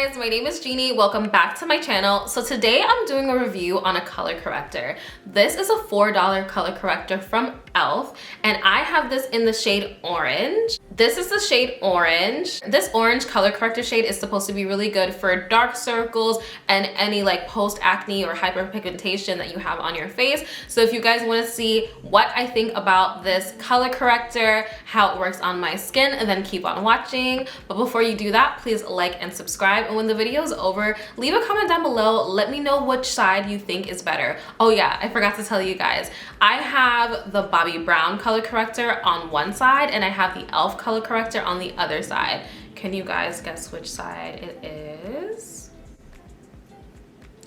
guys, my name is Jeannie. Welcome back to my channel. So today I'm doing a review on a color corrector. This is a $4 color corrector from e.l.f. and I have this in the shade orange. This is the shade orange. This orange color corrector shade is supposed to be really good for dark circles and any like post-acne or hyperpigmentation that you have on your face. So if you guys want to see what I think about this color corrector, how it works on my skin, and then keep on watching. But before you do that, please like and subscribe. And when the video is over, leave a comment down below. Let me know which side you think is better. Oh yeah, I forgot to tell you guys. I have the Bobbi Brown color corrector on one side and I have the e.l.f. color corrector on the other side. Can you guys guess which side it is?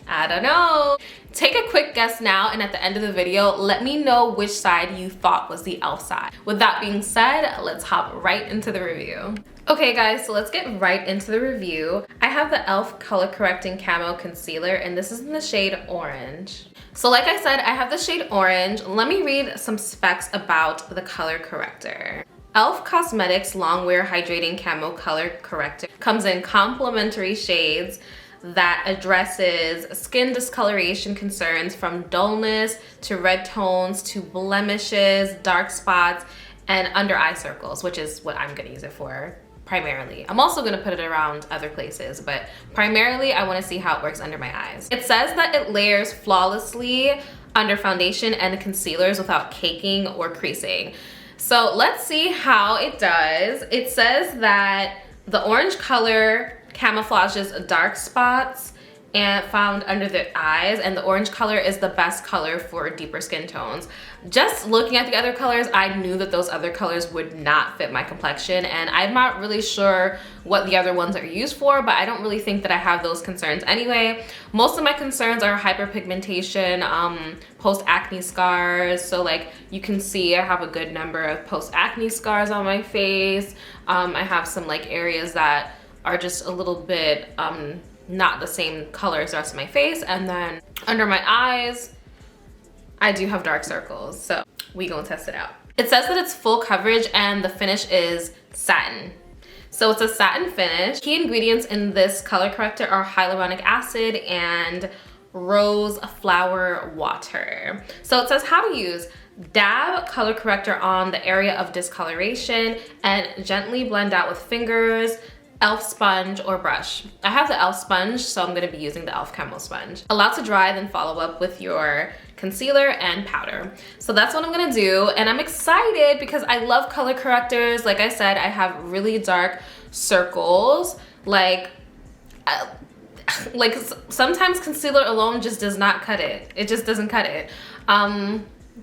I don't know. Take a quick guess now, and at the end of the video, let me know which side you thought was the e.l.f. side. With that being said, let's hop right into the review. Okay guys, so let's get right into the review. I have the e.l.f. Color Correcting Camo Concealer, and this is in the shade orange. So like I said, I have the shade orange. Let me read some specs about the color corrector. e.l.f. Cosmetics Long Wear Hydrating Camo Color Corrector comes in complementary shades that addresses skin discoloration concerns from dullness to red tones to blemishes, dark spots, and under eye circles, which is what I'm gonna use it for primarily. I'm also gonna put it around other places, but primarily I wanna see how it works under my eyes. It says that it layers flawlessly under foundation and concealers without caking or creasing. So let's see how it does. It says that the orange color camouflages dark spots and found under the eyes, and the orange color is the best color for deeper skin tones. Just looking at the other colors, I knew that those other colors would not fit my complexion, and I'm not really sure what the other ones are used for, but I don't really think that I have those concerns anyway. Most of my concerns are hyperpigmentation, post-acne scars. So like you can see, I have a good number of post-acne scars on my face. I have some like areas that are just a little bit not the same color as the rest of my face, and then under my eyes I do have dark circles, so we gonna test it out. It says that it's full coverage and the finish is satin. So it's a satin finish. Key ingredients in this color corrector are hyaluronic acid and rose flower water. So it says how to use. Dab color corrector on the area of discoloration and gently blend out with fingers, e.l.f. sponge or brush. I have the e.l.f. sponge, so I'm gonna be using the e.l.f. Camo sponge. Allow to dry, then follow up with your concealer and powder. So that's what I'm gonna do, and I'm excited because I love color correctors. Like I said, I have really dark circles. Like sometimes concealer alone just does not cut it. It just doesn't cut it.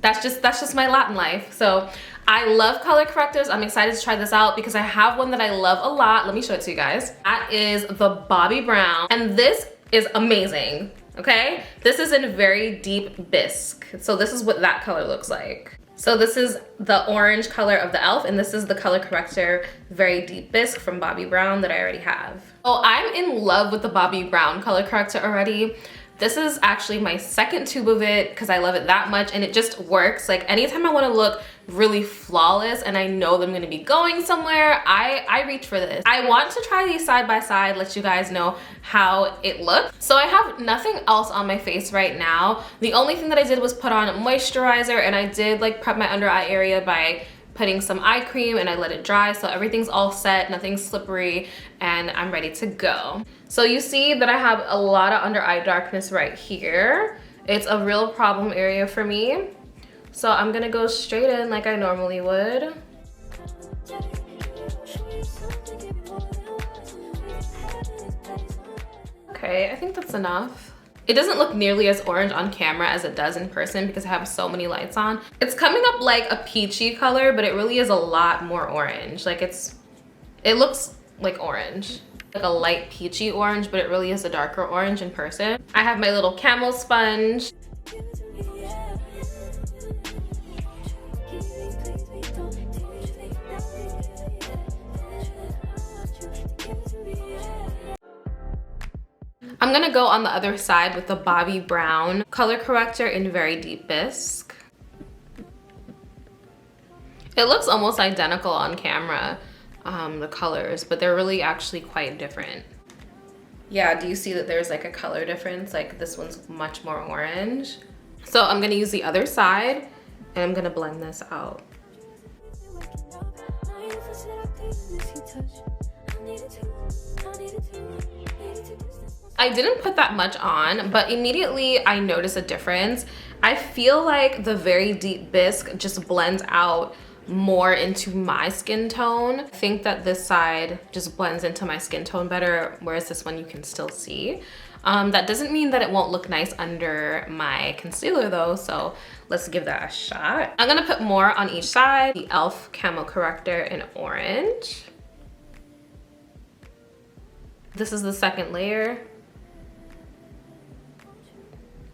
That's just my lot in life. So I love color correctors. I'm excited to try this out because I have one that I love a lot. Let me show it to you guys. That is the Bobbi Brown, and this is amazing, okay? This is in very deep bisque. So this is what that color looks like. So this is the orange color of the e.l.f. and this is the color corrector Very Deep Bisque from Bobbi Brown that I already have. Oh, I'm in love with the Bobbi Brown color corrector already. This is actually my second tube of it because I love it that much, and it just works. Like anytime I want to look really flawless and I know that I'm going to be going somewhere, I reach for this. I want to try these side by side, let you guys know how it looks. So I have nothing else on my face right now. The only thing that I did was put on moisturizer, and I did like prep my under eye area by putting some eye cream, and I let it dry, so everything's all set, nothing's slippery, and I'm ready to go. So you see that I have a lot of under eye darkness right here. It's a real problem area for me. So I'm gonna go straight in like I normally would. Okay, I think that's enough. It doesn't look nearly as orange on camera as it does in person because I have so many lights on. It's coming up like a peachy color, but it really is a lot more orange. Like it looks like orange, like a light peachy orange, but it really is a darker orange in person. I have my little Camo sponge. I'm gonna go on the other side with the Bobbi Brown color corrector in Very Deep Bisque. It looks almost identical on camera, the colors, but they're really actually quite different. Yeah, do you see that there's like a color difference? Like this one's much more orange. So I'm gonna use the other side and I'm gonna blend this out. I didn't put that much on, but immediately I noticed a difference. I feel like the very deep bisque just blends out more into my skin tone. I think that this side just blends into my skin tone better, whereas this one you can still see. That doesn't mean that it won't look nice under my concealer though, so let's give that a shot. I'm gonna put more on each side. The e.l.f. Camo Corrector in orange. This is the second layer.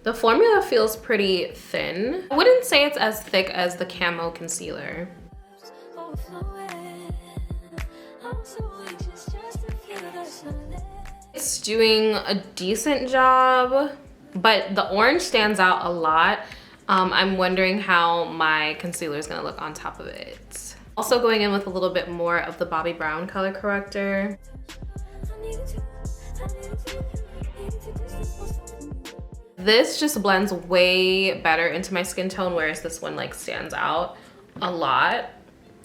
The formula feels pretty thin. I wouldn't say it's as thick as the Camo concealer. It's doing a decent job, but the orange stands out a lot. I'm wondering how my concealer is gonna look on top of it. Also going in with a little bit more of the Bobbi Brown color corrector. This just blends way better into my skin tone, whereas this one like stands out a lot.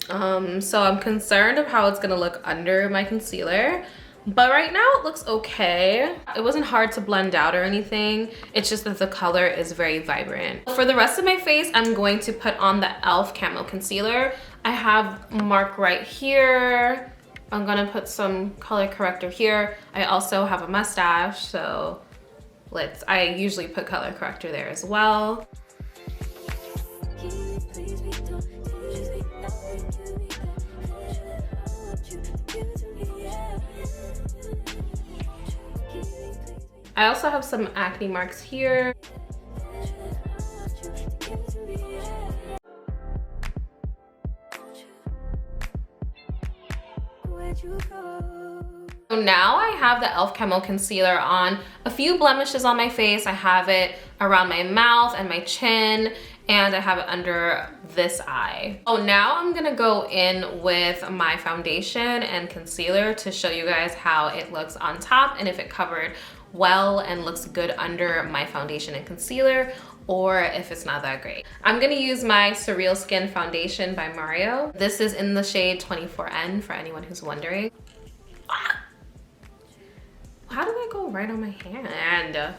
So I'm concerned of how it's gonna look under my concealer, but right now it looks okay. It wasn't hard to blend out or anything. It's just that the color is very vibrant. For the rest of my face, I'm going to put on the e.l.f. Camo Concealer. I have mark right here. I'm gonna put some color corrector here. I also have a mustache, so I usually put color corrector there as well. I also have some acne marks here. So now I have the e.l.f. Camo Concealer on a few blemishes on my face. I have it around my mouth and my chin, and I have it under this eye. Oh, now I'm gonna go in with my foundation and concealer to show you guys how it looks on top and if it covered well and looks good under my foundation and concealer, or if it's not that great. I'm gonna use my Surreal Skin Foundation by Mario. This is in the shade 24N for anyone who's wondering. How did that go right on my hand? All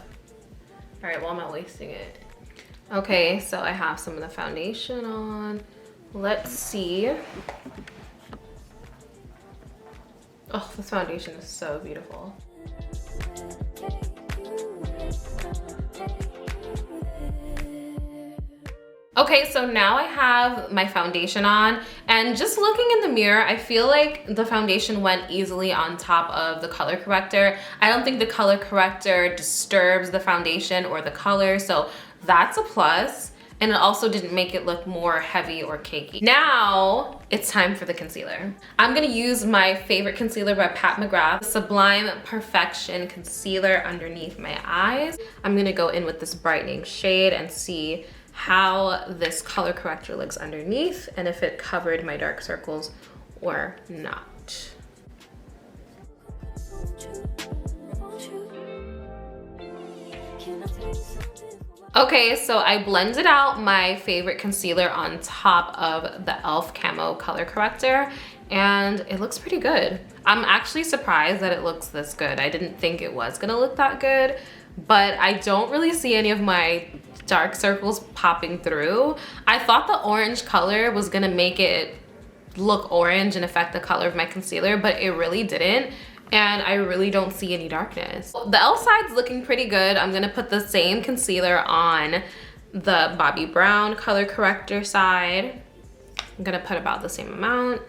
right, well, I'm not wasting it. Okay, so I have some of the foundation on. Let's see. Oh, this foundation is so beautiful. Okay, so now I have my foundation on, and just looking in the mirror, I feel like the foundation went easily on top of the color corrector. I don't think the color corrector disturbs the foundation or the color, so that's a plus. And it also didn't make it look more heavy or cakey. Now it's time for the concealer. I'm gonna use my favorite concealer by Pat McGrath, Sublime Perfection Concealer underneath my eyes. I'm gonna go in with this brightening shade and see how this color corrector looks underneath and if it covered my dark circles or not. Okay, so I blended out my favorite concealer on top of the e.l.f. Camo color corrector, and it looks pretty good. I'm actually surprised that it looks this good. I didn't think it was gonna look that good, but I don't really see any of my dark circles popping through. I thought the orange color was gonna make it look orange and affect the color of my concealer, but it really didn't. And I really don't see any darkness. The e.l.f. side's looking pretty good. I'm gonna put the same concealer on the Bobbi Brown color corrector side. I'm gonna put about the same amount.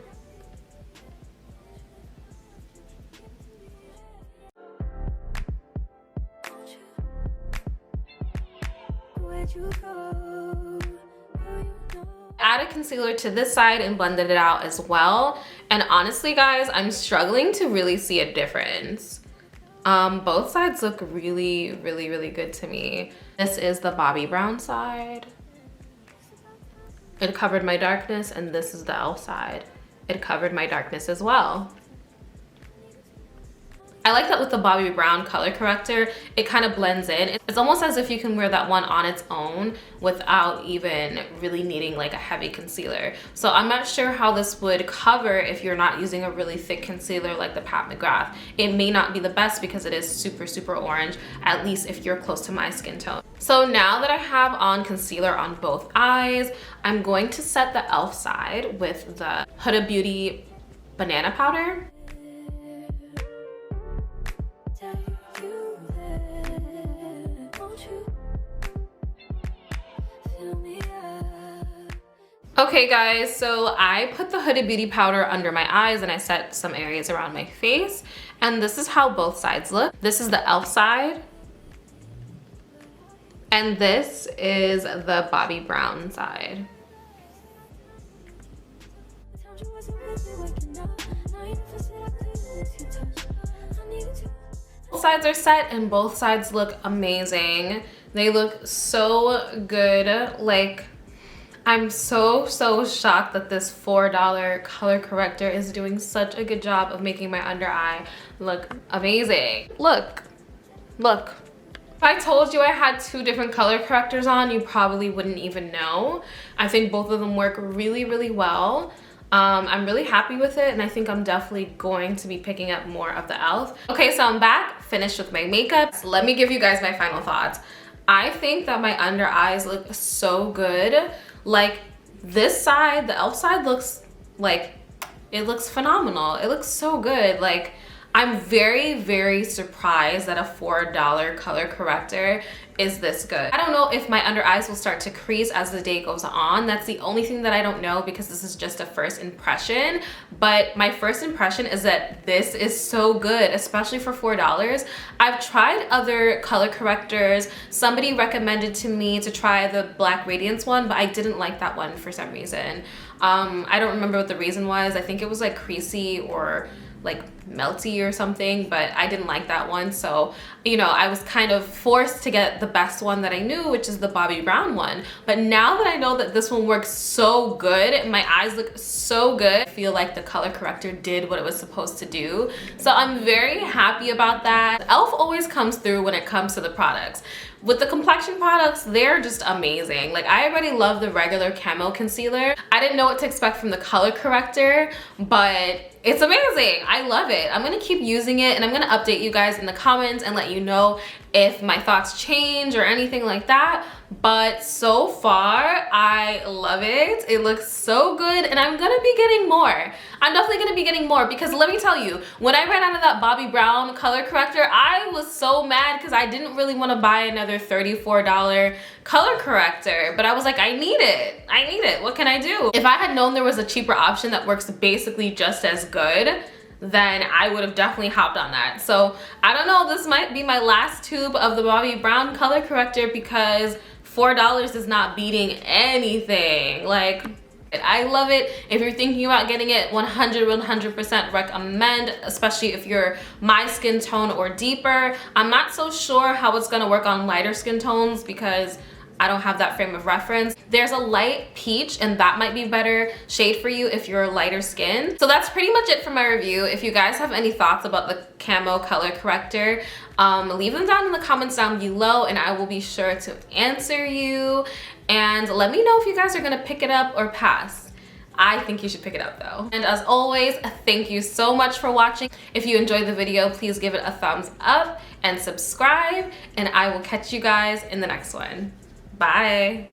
Added concealer to this side and blended it out as well. And honestly, guys, I'm struggling to really see a difference. Both sides look really, really, really good to me. This is the Bobbi Brown side. It covered my darkness, and this is the e.l.f. side. It covered my darkness as well. I like that with the Bobbi Brown color corrector, it kind of blends in. It's almost as if you can wear that one on its own without even really needing like a heavy concealer. So I'm not sure how this would cover if you're not using a really thick concealer like the Pat McGrath. It may not be the best because it is super, super orange, at least if you're close to my skin tone. So now that I have on concealer on both eyes, I'm going to set the e.l.f. side with the Huda Beauty banana powder. Okay guys, so I put the Huda Beauty powder under my eyes and I set some areas around my face, and this is how both sides look. This is the e.l.f. side, and this is the Bobbi Brown side. Both sides are set and both sides look amazing. They look so good. Like, I'm so shocked that this $4 color corrector is doing such a good job of making my under eye look amazing. Look. If I told you I had 2 different color correctors on, you probably wouldn't even know. I think both of them work really, really well. I'm really happy with it, and I think I'm definitely going to be picking up more of the e.l.f. Okay, so I'm back, finished with my makeup. So let me give you guys my final thoughts. I think that my under eyes look so good. Like, this side, the e.l.f. side looks like, it looks phenomenal. It looks so good. Like, I'm very surprised that a $4 color corrector is this good. I don't know if my under eyes will start to crease as the day goes on. That's the only thing that I don't know, because this is just a first impression. But my first impression is that this is so good, especially for $4. I've tried other color correctors. Somebody recommended to me to try the Black Radiance one, but I didn't like that one for some reason. I don't remember what the reason was. I think it was like creasy or like melty or something, but I didn't like that one. So, you know, I was kind of forced to get the best one that I knew, which is the Bobbi Brown one. But now that I know that this one works so good, my eyes look so good, I feel like the color corrector did what it was supposed to do. So I'm very happy about that. e.l.f. always comes through when it comes to the products. With the complexion products, they're just amazing. Like, I already love the regular CAMO concealer. I didn't know what to expect from the color corrector, but it's amazing. I love it. I'm gonna keep using it, and I'm gonna update you guys in the comments and let you know if my thoughts change or anything like that. But so far, I love it. It looks so good, and I'm gonna be getting more. I'm definitely gonna be getting more, because let me tell you, when I ran out of that Bobbi Brown color corrector, I was so mad because I didn't really want to buy another $34 color corrector, but I was like, I need it. I need it. What can I do? If I had known there was a cheaper option that works basically just as good, then I would have definitely hopped on that. So I don't know, this might be my last tube of the Bobbi Brown color corrector, because $4 is not beating anything. Like, I love it. If you're thinking about getting it, 100% recommend, especially if you're my skin tone or deeper. I'm not so sure how it's gonna work on lighter skin tones because I don't have that frame of reference. There's a light peach, and that might be a better shade for you if you're lighter skin. So that's pretty much it for my review. If you guys have any thoughts about the CAMO color corrector, leave them down in the comments down below, and I will be sure to answer you. And let me know if you guys are gonna pick it up or pass. I think you should pick it up though. And as always, thank you so much for watching. If you enjoyed the video, please give it a thumbs up and subscribe, and I will catch you guys in the next one. Bye.